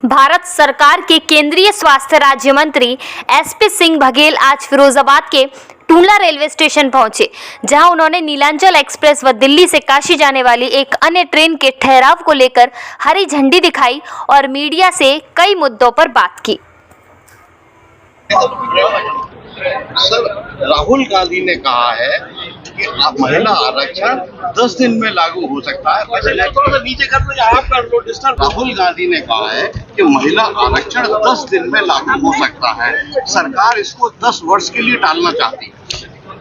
भारत सरकार के केंद्रीय स्वास्थ्य राज्य मंत्री एसपी सिंह बघेल आज फिरोजाबाद के टूंडला रेलवे स्टेशन पहुंचे, जहां उन्होंने नीलांचल एक्सप्रेस व दिल्ली से काशी जाने वाली एक अन्य ट्रेन के ठहराव को लेकर हरी झंडी दिखाई और मीडिया से कई मुद्दों पर बात की। सर, राहुल गांधी ने कहा है कि महिला आरक्षण 10 दिन में लागू हो सकता है। राहुल गांधी ने कहा है कि महिला आरक्षण 10 दिन में लागू हो सकता है। सरकार इसको 10 वर्ष के लिए टालना चाहती है।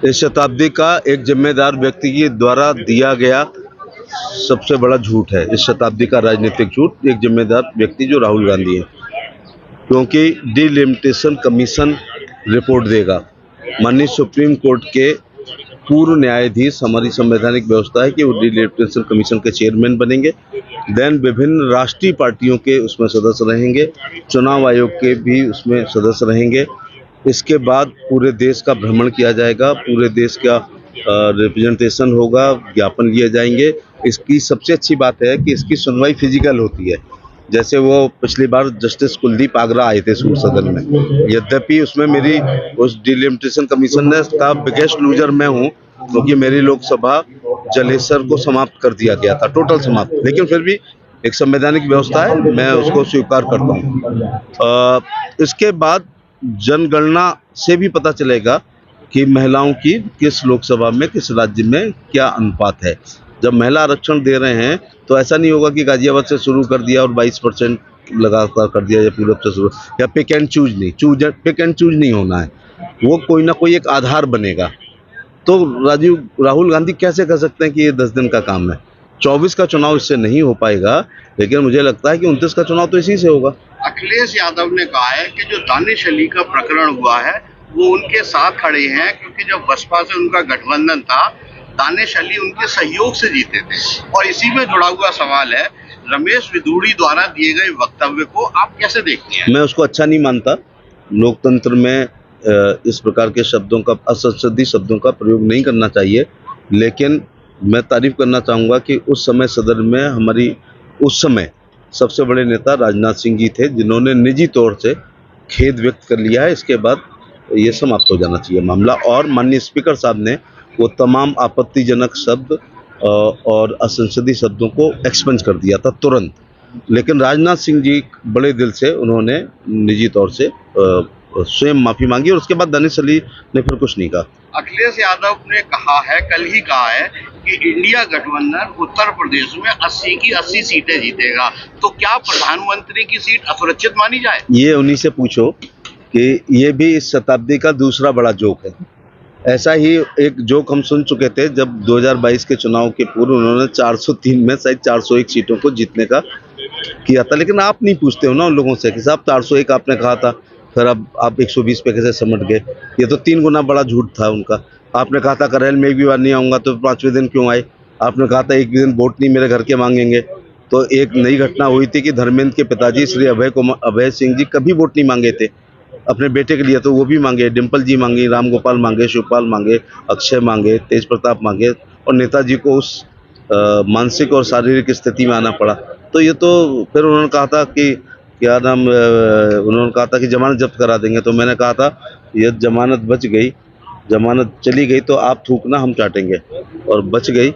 इस शताब्दी का एक जिम्मेदार व्यक्ति के द्वारा दिया गया सबसे बड़ा झूठ है। इस शताब्दी का राजनीतिक झूठ एक जिम्मेदार व्यक्ति जो राहुल गांधी है, क्योंकि डिलिमिटेशन कमीशन रिपोर्ट देगा। माननीय सुप्रीम कोर्ट के पूर्व न्यायाधीश, हमारी संवैधानिक व्यवस्था है कि वो डिलिमिटेशन कमीशन के चेयरमैन बनेंगे। देन विभिन्न राष्ट्रीय पार्टियों के उसमें सदस्य रहेंगे, चुनाव आयोग के भी उसमें सदस्य रहेंगे। इसके बाद पूरे देश का भ्रमण किया जाएगा, पूरे देश का रिप्रेजेंटेशन होगा, ज्ञापन लिए जाएंगे। इसकी सबसे अच्छी बात है कि इसकी सुनवाई फिजिकल होती है। जैसे वो पिछली बार जस्टिस कुलदीप आगरा आए थे सूर सदन में, यद्यपि उसमें मेरी उस डिलिमिटेशन कमीशन का बिगेस्ट लूजर मैं हूँ, क्योंकि मेरी लोकसभा जलेसर को समाप्त कर दिया गया था, टोटल समाप्त। लेकिन फिर भी एक संवैधानिक व्यवस्था है, मैं उसको स्वीकार करता हूँ। इसके बाद जनगणना से भी पता चलेगा कि महिलाओं की किस लोकसभा में, किस राज्य में क्या अनुपात है। जब महिला आरक्षण दे रहे हैं तो ऐसा नहीं होगा कि गाजियाबाद से शुरू कर दिया और 22% लगातार कर दिया या पूरब से शुरू, या पिक एंड चूज नहीं होना है। वो कोई ना कोई एक आधार बनेगा। तो राहुल गांधी कैसे कह सकते हैं कि ये 10 दिन का काम है? 24 का चुनाव इससे नहीं हो पाएगा, लेकिन मुझे लगता है कि 29 का चुनाव तो इसी से होगा। अखिलेश यादव ने कहा है कि जो दानिश अली का प्रकरण हुआ है वो उनके साथ खड़े हैं, क्योंकि जब बसपा से उनका गठबंधन था, दानिश अली उनके सहयोग से जीते थे। और इसी में जुड़ा हुआ सवाल है, रमेश विधूड़ी द्वारा दिए गए वक्तव्य को आप कैसे देखते हैं? मैं उसको अच्छा नहीं मानता। लोकतंत्र में इस प्रकार के शब्दों का, असंसदीय शब्दों का प्रयोग नहीं करना चाहिए। लेकिन मैं तारीफ करना चाहूँगा कि उस समय सदन में हमारी उस समय सबसे बड़े नेता राजनाथ सिंह जी थे, जिन्होंने निजी तौर से खेद व्यक्त कर लिया है। इसके बाद ये समाप्त हो जाना चाहिए मामला। और माननीय स्पीकर साहब ने वो तमाम आपत्तिजनक शब्द और असंसदीय शब्दों को एक्सपंज कर दिया था तुरंत। लेकिन राजनाथ सिंह जी बड़े दिल से उन्होंने निजी तौर से स्वयं माफी मांगी और उसके बाद दानिश अली ने फिर कुछ नहीं कहा। अखिलेश यादव ने कहा है, कल ही कहा है कि इंडिया गठबंधन उत्तर प्रदेश में 80 की 80 सीटें जीतेगा। तो क्या प्रधानमंत्री की सीट असुरक्षित मानी जाए? ये उन्हीं से पूछो कि ये भी इस शताब्दी का दूसरा बड़ा जोक है। ऐसा ही एक जोक हम सुन चुके थे जब 2022 के चुनाव के पूर्व उन्होंने 403 में शायद 401 सीटों को जीतने का किया था। लेकिन आप नहीं पूछते हो ना उन लोगों से कि साहब 401 आपने कहा था, फिर अब आप 120 पे कैसे समझ गए? ये तो 3 गुना बड़ा झूठ था उनका। आपने कहा था करेल में एक भी बार नहीं आऊँगा, तो 5वें दिन क्यों आए? आपने कहा था एक भी दिन वोट नहीं मेरे घर के मांगेंगे। तो एक नई घटना हुई थी कि धर्मेंद्र के पिताजी श्री अभय सिंह जी कभी वोट नहीं मांगे थे अपने बेटे के लिए, तो वो भी मांगे। डिम्पल जी मांगी, राम गोपाल मांगे, शिवपाल मांगे, अक्षय मांगे, तेज प्रताप मांगे, और नेताजी को उस मानसिक और शारीरिक स्थिति में आना पड़ा। तो ये तो फिर उन्होंने कहा था कि क्या नाम, उन्होंने कहा था कि जमानत जब्त करा देंगे। तो मैंने कहा था ये जमानत बच गई, जमानत चली गई तो आप थूकना हम चाटेंगे, और बच गई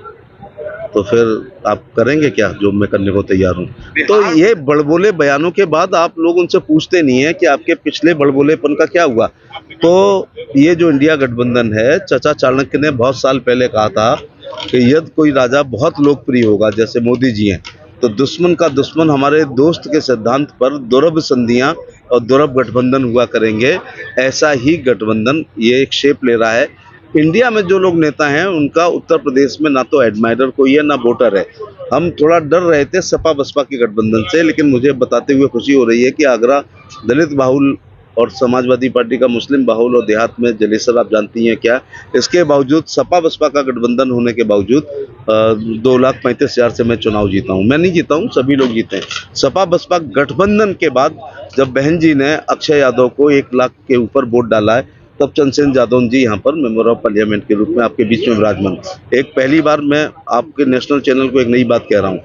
तो फिर आप करेंगे क्या जो मैं करने को तैयार हूँ। तो ये बड़बोले बयानों के बाद आप लोग उनसे पूछते नहीं है कि आपके पिछले बड़बोलेपन का क्या हुआ। तो ये जो इंडिया गठबंधन है, चचा चाणक्य ने बहुत साल पहले कहा था कि यदि कोई राजा बहुत लोकप्रिय होगा, जैसे मोदी जी हैं, तो दुश्मन का दुश्मन हमारे दोस्त के सिद्धांत पर दुर्लभ संधियां और दुर्लभ गठबंधन हुआ करेंगे। ऐसा ही गठबंधन ये एक शेप ले रहा है। इंडिया में जो लोग नेता हैं उनका उत्तर प्रदेश में ना तो एडमायरर कोई है ना वोटर है। हम थोड़ा डर रहे थे सपा बसपा के गठबंधन से, लेकिन मुझे बताते हुए खुशी हो रही है कि आगरा दलित बाहुल और समाजवादी पार्टी का मुस्लिम बाहुल, और देहात में जलेसर आप जानती हैं क्या। इसके बावजूद सपा बसपा का गठबंधन होने के बावजूद 2,35,000 से मैं चुनाव जीता हूँ। मैं नहीं जीता हूँ, सभी लोग जीते हैं। सपा बसपा गठबंधन के बाद जब बहन जी ने अक्षय यादव को 1 लाख के ऊपर वोट डाला है, तब चंद्रसेन जादव जी यहाँ पर मेंबर ऑफ पार्लियामेंट के रूप में आपके बीच में विराजमान। एक पहली बार मैं आपके नेशनल चैनल को एक नई बात कह रहा हूँ,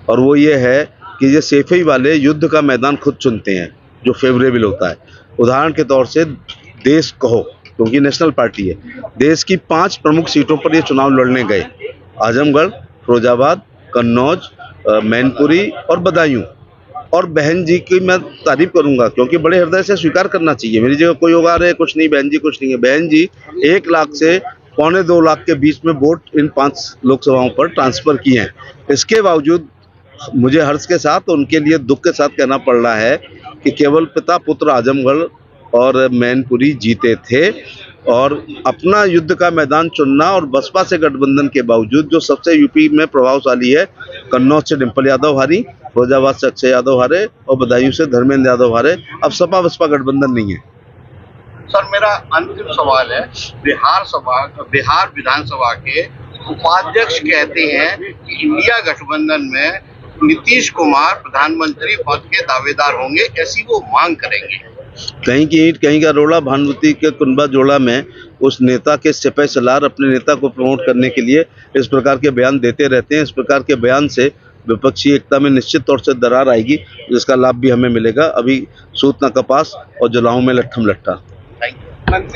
और वो ये है कि ये सेफई वाले युद्ध का मैदान खुद चुनते हैं जो फेवरेबल होता है। उदाहरण के तौर से देश कहो, क्योंकि नेशनल पार्टी है, देश की 5 प्रमुख सीटों पर ये चुनाव लड़ने गए, आजमगढ़, फिरोजाबाद, कन्नौज, मैनपुरी और बदायूं। और बहन जी की मैं तारीफ करूंगा क्योंकि बड़े हृदय से स्वीकार करना चाहिए, मेरी जगह कोई होगा अरे कुछ नहीं बहन जी कुछ नहीं है, बहन जी 1 लाख से 1.25 लाख के बीच में वोट इन 5 लोकसभाओं पर ट्रांसफर किए हैं। इसके बावजूद मुझे हर्ष के साथ, उनके लिए दुख के साथ कहना पड़ रहा है कि केवल पिता पुत्र आजमगढ़ और मैनपुरी जीते थे। और अपना युद्ध का मैदान चुनना और बसपा से गठबंधन के बावजूद जो सबसे यूपी में प्रभावशाली है, कन्नौज से डिम्पल यादव हारी, फिरोजाबाद से अक्षय यादव हारे और बदायूं से धर्मेंद्र यादव हारे। अब सपा बसपा गठबंधन नहीं है। सर मेरा अंतिम सवाल है, बिहार विधानसभा के उपाध्यक्ष कहते हैं कि इंडिया गठबंधन में नीतीश कुमार प्रधानमंत्री पद के दावेदार होंगे, ऐसी वो मांग करेंगे। कहीं की ईंट कहीं का रोड़ा, भानुमति के कुनबा जोड़ा में उस नेता के सिपह सलार अपने नेता को प्रमोट करने के लिए इस प्रकार के बयान देते रहते हैं। इस प्रकार के बयान से विपक्षी एकता में निश्चित तौर से दरार आएगी, जिसका लाभ भी हमें मिलेगा। अभी सूत न कपास और जलाऊं में लट्ठम लट्ठा। Thank you.